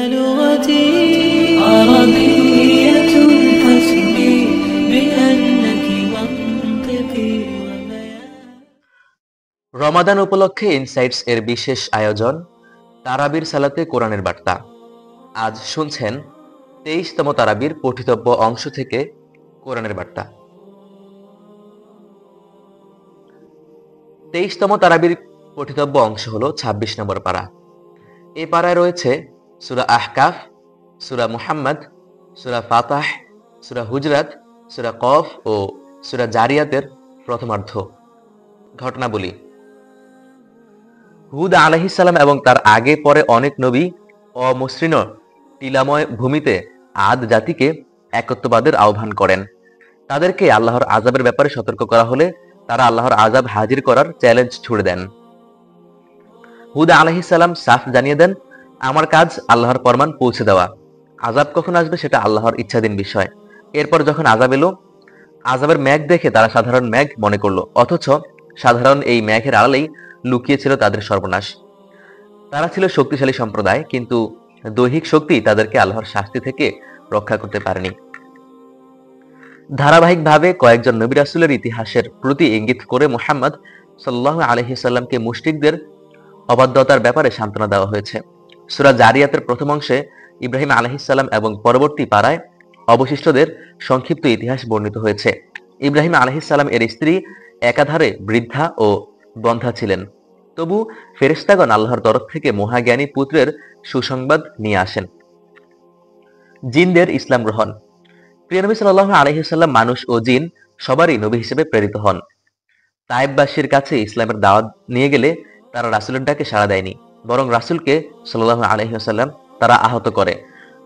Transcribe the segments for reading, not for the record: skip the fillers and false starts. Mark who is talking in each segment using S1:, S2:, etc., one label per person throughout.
S1: لغتي عربية حسبي بأنك منطقي
S2: রমাদান উপলক্ষে ইনসাইটস এর বিশেষ আয়োজন তারাবির সালাতে কোরআনের বার্তা। আজ শুনছেন 23তম তারাবির পঠিতব্য অংশ থেকে কোরআনের বার্তা। 23তম তারাবির পঠিতব্য অংশ হলো 26 নম্বর পারা। এই পারায় রয়েছে সূরা আহকাফ, সূরা মুহাম্মদ, সূরা ফাতাহ, সূরা হুজরাত, সূরা কফ ও সূরা জারিয়াতের প্রথমার্ধ। ঘটনাবলী: হুদ আলাইহিস সালাম এবং তার আগে পরে অনেক নবী অমসৃণ টিলাময় ভূমিতে আদ জাতিকে একত্ববাদের আহ্বান করেন। তাদেরকে আল্লাহর আযাবের ব্যাপারে সতর্ক করা হলে তারা আল্লাহর আযাব হাজির করার চ্যালেঞ্জ ছুড়ে দেন। হুদ আলাইহিস সালাম সাফ জানিয়ে দেন, আমার কাজ আল্লাহর ফরমান পৌঁছে দেওয়া, আযাব কখন আসবে সেটা আল্লাহর ইচ্ছাধীন বিষয়। এরপর যখন আযাব এলো, আযাবের মেঘ দেখে তারা সাধারণ মেঘ মনে করলো, অথচ সাধারণ এই মেঘের আড়ালেই লুকিয়ে ছিল তাদের সর্বনাশ। তারা ছিল শক্তিশালী সম্প্রদায়, কিন্তু দৈহিক শক্তি তাদেরকে আল্লাহর শাস্তি থেকে রক্ষা করতে পারেনি। ধারাবাহিকভাবে কয়েকজন নবী রাসূলের ইতিহাসের প্রতি ইঙ্গিত করে মুহাম্মদ সাল্লাল্লাহু আলাইহি সাল্লামকে মুশরিকদের অবাধ্যতার ব্যাপারে সান্ত্বনা দেওয়া হয়েছে। সূরা জারিয়াতের প্রথম অংশে ইব্রাহিম আলাইহিস সালাম এবং পরবর্তী পারায় অবশিষ্টদের সংক্ষিপ্ত ইতিহাস বর্ণিত হয়েছে। ইব্রাহিম আলাইহিস সালাম এর স্ত্রী একাধারে বৃদ্ধা ও বন্ধ্যা ছিলেন, তবু ফেরেশতাগণ আল্লাহর তরফ থেকে মহাজ্ঞানী পুত্রের সুসংবাদ নিয়ে আসেন। জিনদের ইসলাম গ্রহণ: প্রিয় নবী সাল্লাল্লাহু আলাইহি সাল্লাম মানুষ ও জিন সবারই নবী হিসেবে প্রেরিত হন। তায়েববাসীর কাছে ইসলামের দাওয়াত নিয়ে গেলে তারা রাসূলের ডাকে সাড়া দেয়নি, বরং রাসূলকে সাল্লাল্লাহু আলাইহি ওয়াসাল্লাম তারা আহত করে।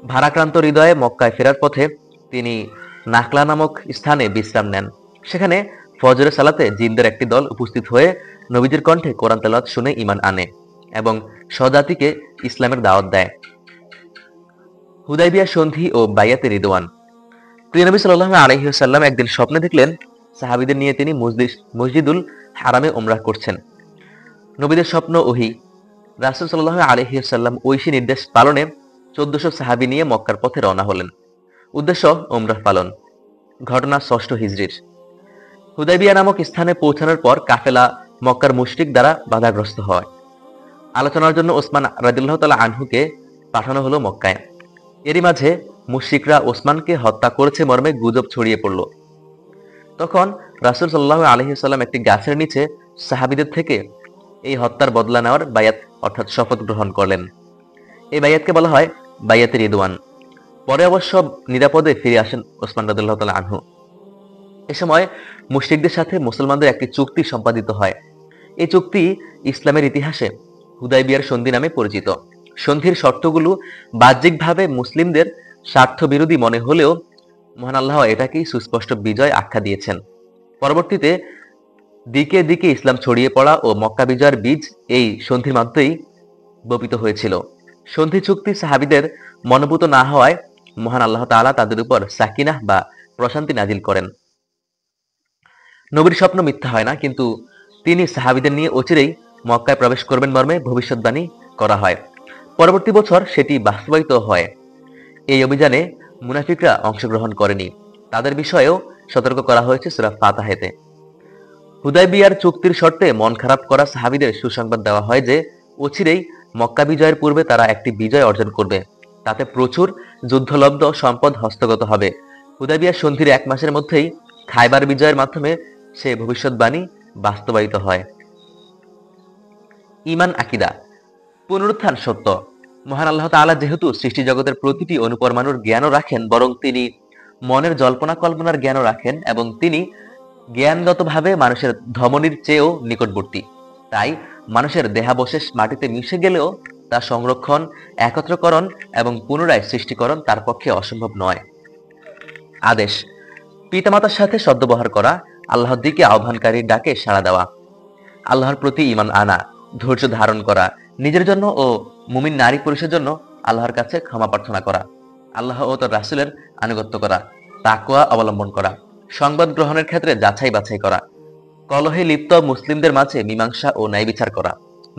S2: ভারাক্রান্ত হৃদয়ে মক্কায় ফেরার পথে তিনি নাখলা নামক স্থানে বিশ্রাম নেন। সেখানে ফজরের সালাতে জিনদের একটি দল উপস্থিত হয়ে নবীজির কণ্ঠে কোরআন তেলাওয়াত শুনে ঈমান আনে এবং স্বজাতিকে ইসলামের দাওয়াত দেয়। হুদাইবিয়া সন্ধি ও বাইয়াতে রিদওয়ান: প্রিয় নবী সাল্লাল্লাহু আলাইহি ওয়াসাল্লাম একদিন স্বপ্নে দেখলেন সাহাবীদের নিয়ে তিনি মসজিদুল হারামে উমরাহ করছেন। নবীদের স্বপ্ন ওহী। রাসূল সাল্লাল্লাহু আলাইহি ওয়াসাল্লাম ঐশী নির্দেশ পালনে 1400 সাহাবী নিয়ে মক্কার পথে রওনা হলেন। উদ্দেশ্য উমরাহ পালন। ঘটনা 6ষ্ঠ হিজরির। হুদাইবিয়া নামক স্থানে পৌঁছানোর পর কাফেলা মক্কার মুশরিক দ্বারা বাধাগ্রস্ত হয়। আলোচনার জন্য ওসমান রাদিয়াল্লাহু তাআলা আনহুকে পাঠানো হলো মক্কায়। এরই মাঝে মুশরিকরা ওসমানকে হত্যা করেছে মর্মে গুজব ছড়িয়ে পড়ল। তখন রাসূল সাল্লাল্লাহু আলাইহি ওয়াসাল্লাম একটি গাছের নিচে সাহাবীদের থেকে এই হত্যার বদলা নেওয়ার বায়াত অর্থাৎ শপথ গ্রহণ করলেন। এই বায়াতকে বলা হয় বায়াতে রিদওয়ান। পরে অবশ্য নিরাপদে ফিরে আসেন ওসমান রাদিয়াল্লাহু তাআলা আনহু। এ সময় মুশরিকদের সাথে মুসলমানদের একটি চুক্তি সম্পাদিত হয়। এই চুক্তি ইসলামের ইতিহাসে হুদাইবিয়ার সন্ধি নামে পরিচিত। সন্ধির শর্তগুলো বাহ্যিকভাবে মুসলিমদের স্বার্থ বিরোধী মনে হলেও মহান আল্লাহ এটাকেই সুস্পষ্ট বিজয় আখ্যা দিয়েছেন। পরবর্তীতে দিকে দিকে ইসলাম ছড়িয়ে পড়া ও মক্কা বিজয়ের বীজ এই সন্ধির মাধ্যমেই বপিত হয়েছিল। সন্ধি চুক্তি সাহাবীদের মনোভূত না হওয়ায় মহান আল্লাহ তাআলা তাদের উপর সাকিনাহ বা প্রশান্তি নাজিল করেন। নবীর স্বপ্ন মিথ্যা হয় না, কিন্তু তিনি সাহাবীদের নিয়ে অচিরেই মক্কায় প্রবেশ করবেন মর্মে ভবিষ্যৎবাণী করা হয়। পরবর্তী বছর সেটি বাস্তবায়িত হয়। এই অভিযানে মুনাফিকরা অংশগ্রহণ করেনি, তাদের বিষয়েও সতর্ক করা হয়েছে সূরা ফাতাহাতে। হুদাইবিয়ার চুক্তির শর্তে মন খারাপ করা সাহাবীদের সুসংবাদ দেওয়া হয় যে অচিরেই মক্কা বিজয়ের পূর্বে তারা একটি বিজয় অর্জন করবে, তাতে প্রচুর যুদ্ধলব্ধ সম্পদ হস্তগত হবে। হুদাইবিয়ার সন্ধির 1 মাসের মধ্যেই খায়বার বিজয়ের মাধ্যমে সে ভবিষ্যৎবাণী বাস্তবায়িত হয়। ঈমান আকীদা: পুনরুত্থান সত্য। মহান আল্লাহ তাআলা যেহেতু সৃষ্টি জগতের প্রতিটি অণুপরমাণুর জ্ঞানও রাখেন, বরং তিনি মনের জল্পনা কল্পনার জ্ঞানও রাখেন এবং তিনি জ্ঞানগতভাবে মানুষের ধমনীর চেয়েও নিকটবর্তী। তাই মানুষের দেহাবশেষ মাটিতে মিশে গেলেও তা সংরক্ষণ, একত্রকরণ এবং পুনরায় সৃষ্টিকরণ তার পক্ষে অসম্ভব নয়। আদেশ: পিতামাতার সাথে সদ্ব্যবহার করা, আল্লাহর দিকে আহ্বানকারীর ডাকে সাড়া দেওয়া, আল্লাহর প্রতি ঈমান আনা, ধৈর্য ধারণ করা, নিজের জন্য ও মুমিন নারী পুরুষের জন্য আল্লাহর কাছে ক্ষমা প্রার্থনা করা, আল্লাহ ও তার রাসূলের আনুগত্য করা, তাকওয়া অবলম্বন করা, সংবাদ গ্রহণের ক্ষেত্রে যাচাই বাছাই করা, কলহে লিপ্ত মুসলিমদের মাঝে মীমাংসা ও ন্যায় বিচার করা,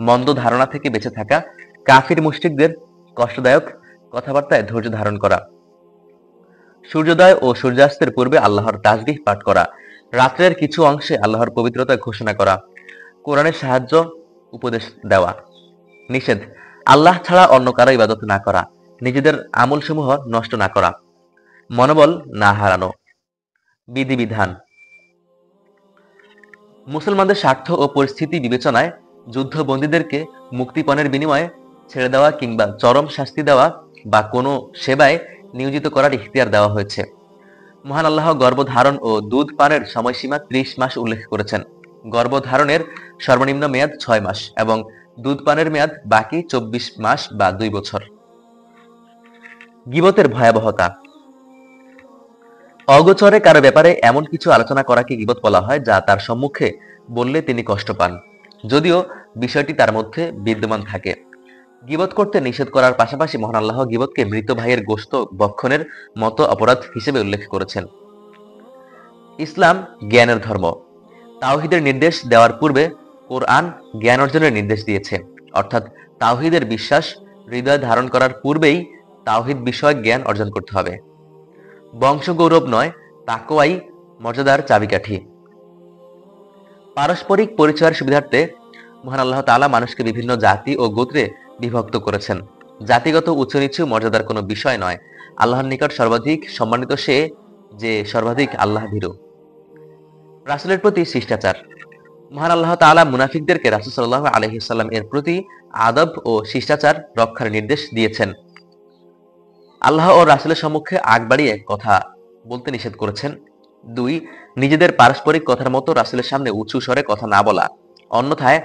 S2: মন্দ ধারণা থেকে বেঁচে থাকা, কাফির মুশরিকদের কষ্টদায়ক কথাবার্তায় ধৈর্য ধারণ করা, সূর্যোদয় ও সূর্যাস্তের পূর্বে আল্লাহর তাসবিহ পাঠ করা, রাত্রের কিছু অংশে আল্লাহর পবিত্রতা ঘোষণা করা, কোরআনের সাহায্য উপদেশ দেওয়া। নিষেধ: আল্লাহ ছাড়া অন্য কারো ইবাদত না করা, নিজেদের আমলসমূহ নষ্ট না করা, মনোবল না হারানো। বিধিবিধান: মুসলমানদের স্বার্থ ও পরিস্থিতি বিবেচনায় যুদ্ধবন্দীদেরকে মুক্তিপণের বিনিময়ে ছেড়ে দেওয়া কিংবা চরম শাস্তি দেওয়া বা কোনো সেবায় নিয়োজিত করার ইখতিয়ার দেওয়া হয়েছে। মহান আল্লাহ গর্ভধারণ ও দুধ পানের সময়সীমা 30 মাস উল্লেখ করেছেন। গর্ভধারণের সর্বনিম্ন মেয়াদ 6 মাস এবং দুধ পানের মেয়াদ বাকি 24 মাস বা 2 বছর। গীবতের ভয়াবহতা: অগোচরে কারো ব্যাপারে এমন কিছু আলোচনা করাকে গীবত বলা হয় যা তার সম্মুখে বললে তিনি কষ্ট পান, যদিও বিষয়টি তার মধ্যে বিদ্যমান থাকে। গীবত করতে নিষেধ করার পাশাপাশি মহান আল্লাহ গীবতকে মৃত ভাইয়ের গোশত ভক্ষণের মতো অপরাধ হিসেবে উল্লেখ করেছেন। ইসলাম জ্ঞানের ধর্ম। তাওহীদের নির্দেশ দেওয়ার পূর্বে কোরআন জ্ঞান অর্জনের নির্দেশ দিয়েছে, অর্থাৎ তাওহীদের বিশ্বাস হৃদয়ে ধারণ করার পূর্বেই তাওহীদ বিষয়ক জ্ঞান অর্জন করতে হবে। বংশগৌরব নয়, তাকওয়াই মর্যাদার চাবিকাঠি। পারস্পরিক পরিচয়ের সুবিধার্থে মহান আল্লাহ তাআলা মানুষকে বিভিন্ন জাতি ও গোত্রে বিভক্ত করেছেন। জাতিগত উচ্চ নিচু মর্যাদার কোনো বিষয় নয়। আল্লাহর নিকট সর্বাধিক সম্মানিত সে যে সর্বাধিক আল্লাহ ভীরু। রাসূলের প্রতি শিষ্টাচার। মহান আল্লাহ তাআলা মুনাফিকদেরকে রাসূল সাল্লাল্লাহু আলাইহি ওয়াসাল্লাম এর প্রতি আদব ও শিষ্টাচার রক্ষার নির্দেশ দিয়েছেন। আল্লাহ ও রাসূলের সম্মুখে আগ বাড়িয়ে কথা বলতে নিষেধ করেছেন। 2. নিজেদের পারস্পরিক কথার মতো রাসূলের সামনে উঁচু স্বরে কথা না বলা, অন্যথায়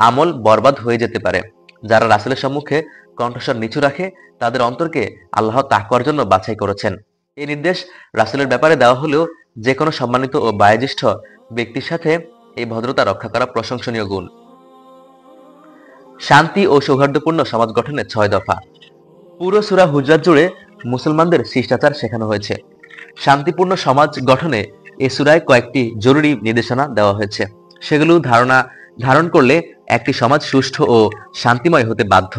S2: আমল বরবাদ হয়ে যেতে পারে। যারা রাসূলের সম্মুখে কণ্ঠস্বর নিচু রাখে তাদের অন্তরকে আল্লাহ তাকওয়ার জন্য বাছাই করেছেন। এই নির্দেশ রাসূলের ব্যাপারে দেওয়া হলেও যে কোনো সম্মানিত ও বয়োজ্যেষ্ঠ ব্যক্তির সাথে এই ভদ্রতা রক্ষা করা প্রশংসনীয় গুণ। শান্তি ও সৌহার্দ্যপূর্ণ সমাজ গঠনে 6 দফা। পুরো সূরা হুজরাত জুড়ে মুসলমানদের শিষ্টাচার শেখানো হয়েছে। শান্তিপূর্ণ সমাজ গঠনে এই সূরায় কয়েকটি জরুরি নির্দেশনা দেওয়া হয়েছে। সেগুলো ধারণ করলে একটি সমাজ সুষ্ঠু ও শান্তিময় হতে বাধ্য।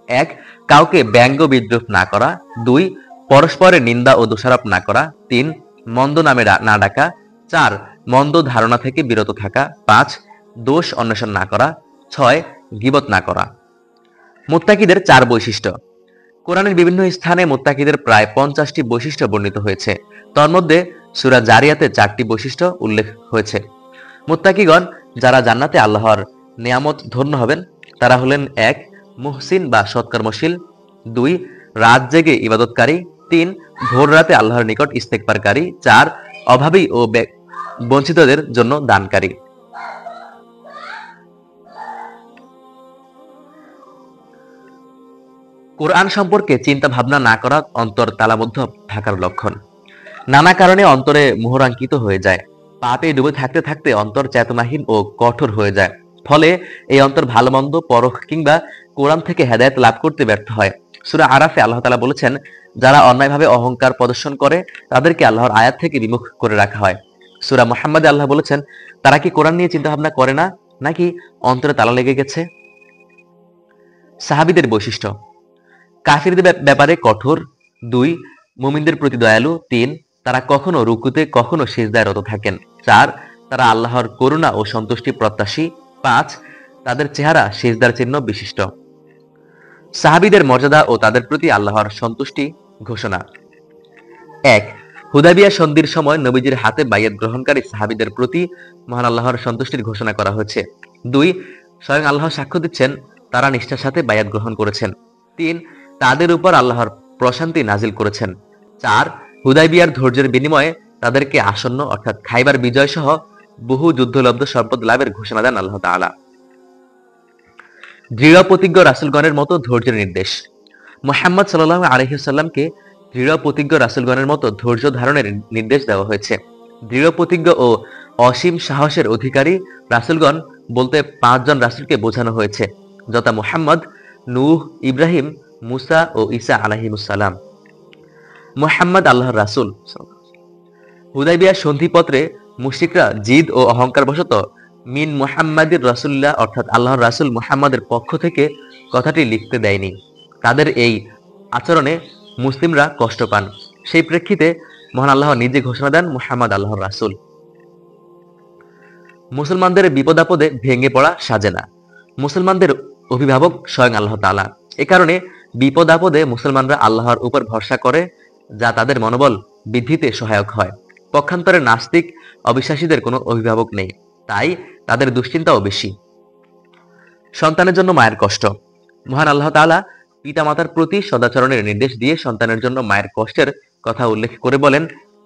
S2: 1. কাউকে ব্যঙ্গ বিদ্রূপ না করা। 2. পরস্পরের নিন্দা ও দোষারোপ না করা। 3. মন্দ নামে না ডাকা। 4. মন্দ ধারণা থেকে বিরত থাকা। 5. দোষ অন্বেষণ না করা। 6. গীবত না করা। মুত্তাকিদের 4 বৈশিষ্ট্য। কোরআনের বিভিন্ন স্থানে মুত্তাকিদের প্রায় 50টি বৈশিষ্ট্য বর্ণিত হয়েছে। তন্মধ্যে সূরা জারিয়াতে 4টি বৈশিষ্ট্য উল্লেখ হয়েছে। মুত্তাকিগণ যারা জান্নাতে আল্লাহর নিয়ামত ধন্য হবেন তারা হলেন: 1. মুহসিন বা সৎকর্মশীল। 2. রাত জেগে ইবাদতকারী। 3. ভোর রাতে আল্লাহর নিকট ইস্তেগফারকারী। 4. অভাবী ও বঞ্চিতদের জন্য দানকারী। কোরআন সম্পর্কে চিন্তা ভাবনা না করা অন্তর তালাবদ্ধ থাকার লক্ষণ। নানা কারণে অন্তরে মোহরাঙ্কিত হয়ে যায়। পাপে ডুবে থাকতে থাকতে অন্তর চেতনাহীন ও কঠোর হয়ে যায়। ফলে এই অন্তর ভালো মন্দ পরখ কিংবা কোরআন থেকে হেদায়েত লাভ করতে ব্যর্থ হয়। সূরা আরাফে আল্লাহ তাআলা বলেছেন, যারা অন্যায়ভাবে অহংকার প্রদর্শন করে তাদেরকে আল্লাহর আয়াত থেকে বিমুখ করে রাখা হয়। সূরা মুহাম্মাদে আল্লাহ বলেছেন, তারা কি কোরআন নিয়ে চিন্তা ভাবনা করে না, নাকি অন্তরে তালা লেগে গেছে? সাহাবীদের বৈশিষ্ট্য। কাফিরদের ব্যাপারে কঠোর। 2. মুমিনদের প্রতি দয়ালু। 3. তারা কখনো রুকুতে কখনো সিজদায় রত থাকেন। 4. তারা আল্লাহর করুণা ও সন্তুষ্টি প্রত্যাশী। 5. তাদের চেহারা সিজদার চিহ্ন বিশিষ্ট। সাহাবীদের মর্যাদা ও তাদের প্রতি আল্লাহর সন্তুষ্টি ঘোষণা। 1. হুদায়বিয়া সন্ধির সময় নবীজির হাতে বাইয়াত গ্রহণকারী সাহাবীদের প্রতি মহান আল্লাহর সন্তুষ্টির ঘোষণা করা হয়েছে। 2. স্বয়ং আল্লাহ সাক্ষ্য দিচ্ছেন তারা নিষ্ঠার সাথে বাইয়াত গ্রহণ করেছেন। 3. তাদের উপর আল্লাহর প্রশান্তি নাজিল করেছেন। 4. হুদায়বিয়ার ধৈর্যের বিনিময়ে তাদেরকে আসন্ন অর্থাৎ খাইবার বিজয় সহ বহু যুদ্ধলব্ধ সম্পদ লাভের ঘোষণা দেন আল্লাহ তাআলা। দৃঢ় প্রতিজ্ঞ রাসূলগণের মতো ধৈর্যের নির্দেশ। মুহাম্মদ সাল্লাল্লাহু আলাইহি ওয়াসাল্লামকে দৃঢ় প্রতিজ্ঞ রাসূলগণের মতো ধৈর্য ধারণের নির্দেশ দেওয়া হয়েছে। দৃঢ় প্রতিজ্ঞ ও অসীম সাহসের অধিকারী রাসূলগণ বলতে 5 জন রাসূলকে বোঝানো হয়েছে, যথা মুহাম্মদ, নূহ, ইব্রাহিম, মুসা ও ঈসা আলাইহিমুস সালাম। মুহাম্মদ আল্লাহর রাসূল। হুদায়বিয়া সন্ধিপত্রে মুশরিকরা জিদ ও অহংকার বশত মিন মুহাম্মাদির রাসূলুল্লাহ অর্থাৎ আল্লাহর রাসূল মুহাম্মাদের পক্ষ থেকে কথাটি লিখতে দেয়নি। তাদের এই আচরণে মুসলিমরা কষ্ট পান। সেই প্রেক্ষিতে মহান আল্লাহ নিজে ঘোষণা দেন, মুহাম্মদ আল্লাহর রাসূল। মুসলমানদের বিপদ আপদে ভেঙে পড়া সাজে না। মুসলমানদের অভিভাবক স্বয়ং আল্লাহ তাআলা। এ কারণে বিপদ আপদে মুসলমানরা আল্লাহর উপর ভরসা করে, যা তাদের মনোবল বৃদ্ধিতে সহায়ক হয়। পক্ষান্তরে নাস্তিক অবিশ্বাসীদের কোনো অভিভাবক নেই, তাই তাদের দুশ্চিন্তাও বেশি। সন্তানের জন্য মায়ের কষ্ট। মহান আল্লাহ তাআলা পিতামাতার প্রতি সদাচরণের নির্দেশ দিয়ে সন্তানের জন্য মায়ের কষ্টের কথা উল্লেখ করে বলেন,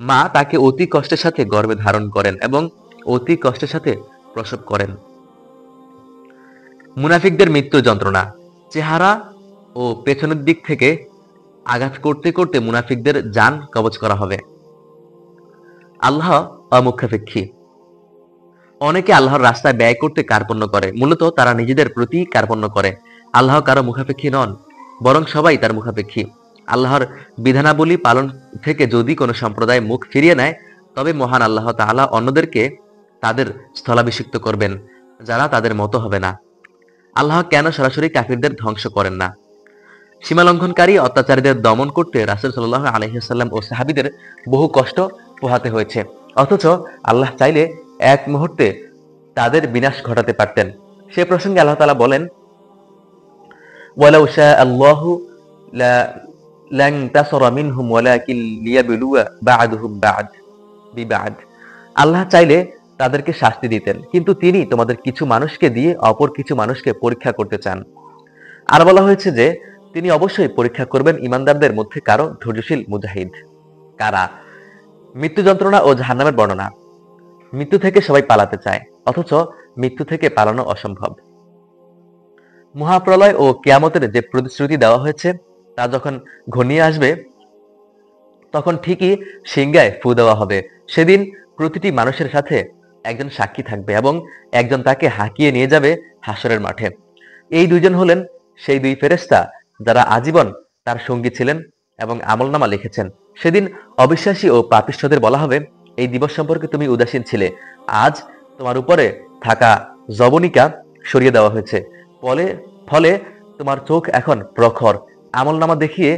S2: মা তাকে অতি কষ্টের সাথে গর্ভে ধারণ করেন এবং অতি কষ্টের সাথে প্রসব করেন। মুনাফিকদের মৃত্যুর যন্ত্রণা। চেহারা ও পেছনের দিক থেকে আঘাত করতে করতে মুনাফিকদের জান কবজ করা হবে। আল্লাহ অমুখাপেক্ষী। অনেকে আল্লাহর রাস্তায় ব্যয় করতে কার্পণ্য করে, মূলত তারা নিজেদের প্রতি কার্পণ্য করে। আল্লাহ কারো মুখাপেক্ষী নন, বরং সবাই তার মুখাপেক্ষী। আল্লাহর বিধানাবলী পালন থেকে যদি কোনো সম্প্রদায় মুখ ফিরিয়ে নেয়, তবে মহান আল্লাহ তাআলা অন্যদেরকে তাদের স্থলাভিষিক্ত করবেন, যারা তাদের মতো হবে না। আল্লাহ কেন সরাসরি কাফিরদের ধ্বংস করেন না? সীমালঙ্ঘনকারী অত্যাচারীদের দমন করতে রাসূল সাল্লাল্লাহু আলাইহি ওয়াসাল্লাম ও সাহাবীদের বহু কষ্ট পোহাতে হয়েছে, অথচ আল্লাহ চাইলে এক মুহূর্তে তাদের বিনাশ ঘটাতে পারতেন। সে প্রসঙ্গে আল্লাহ তাআলা বলেন, ওয়ালাউ শাআ আল্লাহু লানতাসারা মিনহুম ওয়ালাকিন লিয়াবলুয়া বা'দুহুম বিবা'দ। আল্লাহ চাইলে তাদেরকে শাস্তি দিতেন, কিন্তু তিনি তোমাদের কিছু মানুষকে দিয়ে অপর কিছু মানুষকে পরীক্ষা করতে চান। আর বলা হয়েছে যে তিনি অবশ্যই পরীক্ষা করবেন ঈমানদারদের মধ্যে কারো ধৈর্যশীল মুজাহিদ কারা। মৃত্যু যন্ত্রণা ও জাহান্নামের বর্ণনা। মৃত্যু থেকে সবাই পালাতে চায়, অথচ মৃত্যু থেকে পালানো অসম্ভব। মহাপ্রলয় ও কিয়ামতের যে প্রতিশ্রুতি দেওয়া হয়েছে, তা যখন ঘনিয়ে আসবে, তখন ঠিকই সিংহায় ফু দেওয়া হবে। সেদিন প্রতিটি মানুষের সাথে একজন সাক্ষী থাকবে এবং একজন তাকে হাঁকিয়ে নিয়ে যাবে হাসরের মাঠে। এই দুইজন হলেন সেই দুই ফেরেশতা যারা আজীবন তার সঙ্গী ছিলেন এবং আমলনামা লিখেছেন। সেদিন অবিশ্বাসী ও পাপিষ্ঠদের বলা হবে, এই দিবস সম্পর্কে তুমি উদাসীন ছিলে, আজ তোমার উপরে থাকা জবনিকা সরিয়ে দেওয়া হয়েছে, ফলে তোমার চোখ এখন প্রখর। আমলনামা দেখিয়ে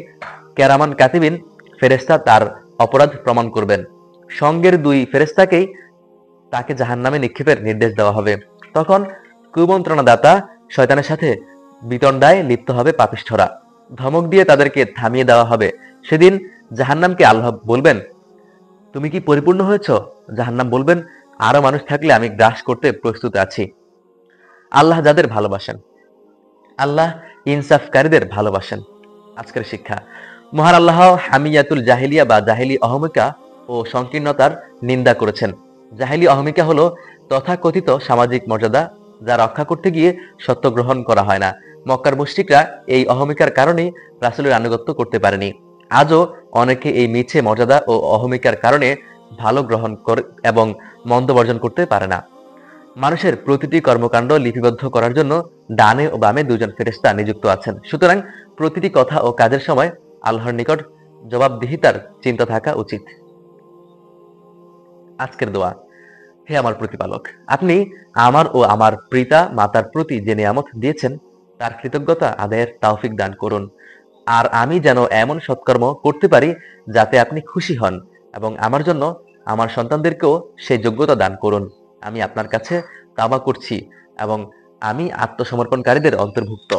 S2: কেরামান কাতিবিন ফেরেশতা তার অপরাধ প্রমাণ করবেন। সঙ্গের দুই ফেরেশতাকেই তাকে জাহান্নামে নিক্ষেপের নির্দেশ দেওয়া হবে। তখন কুমন্ত্রণাদাতা শয়তানের সাথে বিতণ্ডায় লিপ্ত হবে পাপিষ্ঠরা। ধমক দিয়ে তাদেরকে থামিয়ে দেওয়া হবে। সেদিন জাহান্নামকে আল্লাহ বলবেন, তুমি কি পরিপূর্ণ হয়েছ? জাহান্নাম বলবেন, আরো মানুষ থাকলে আমি গ্রাস করতে প্রস্তুত আছি। আল্লাহ যাদের ভালোবাসেন, আল্লাহ ইনসাফকারীদের ভালোবাসেন। আজকের শিক্ষা। মহান আল্লাহ হামিয়াতুল জাহিলিয়া বা জাহিলি অহমিকা ও সংকীর্ণতার নিন্দা করেছেন। জাহিলি অহমিকা হলো তথাকথিত সামাজিক মর্যাদা, যা রক্ষা করতে গিয়ে সত্য গ্রহণ করা হয় না। মক্কার মুশরিকরা এই অহমিকার কারণেই রাসূলের আনুগত্য করতে পারেনি। আজও অনেকে এই মিছে মর্যাদা ও অহমিকার কারণে ভালো গ্রহণ করে এবং মন্দ বর্জন করতে পারে না। মানুষের প্রতিটি কর্মকাণ্ড লিপিবদ্ধ করার জন্য ডানে ও বামে দুজন ফেরেশতা নিযুক্ত আছেন। সুতরাং প্রতিটি কথা ও কাজের সময় আল্লাহর নিকট জবাবদিহিতার চিন্তা থাকা উচিত। আজকের দোয়া। হে আমার প্রতিপালক, আপনি আমার ও আমার পিতা মাতার প্রতি যে নিয়ামত দিয়েছেন, তার কৃতজ্ঞতা আদায়ের তৌফিক দান করুন। আর আমি যেন এমন সৎকর্ম করতে পারি যাতে আপনি খুশি হন, এবং আমার জন্য আমার সন্তানদেরকেও সেই যোগ্যতা দান করুন। আমি আপনার কাছে তাওবা করছি এবং আমি আত্মসমর্পণকারীদের অন্তর্ভুক্ত।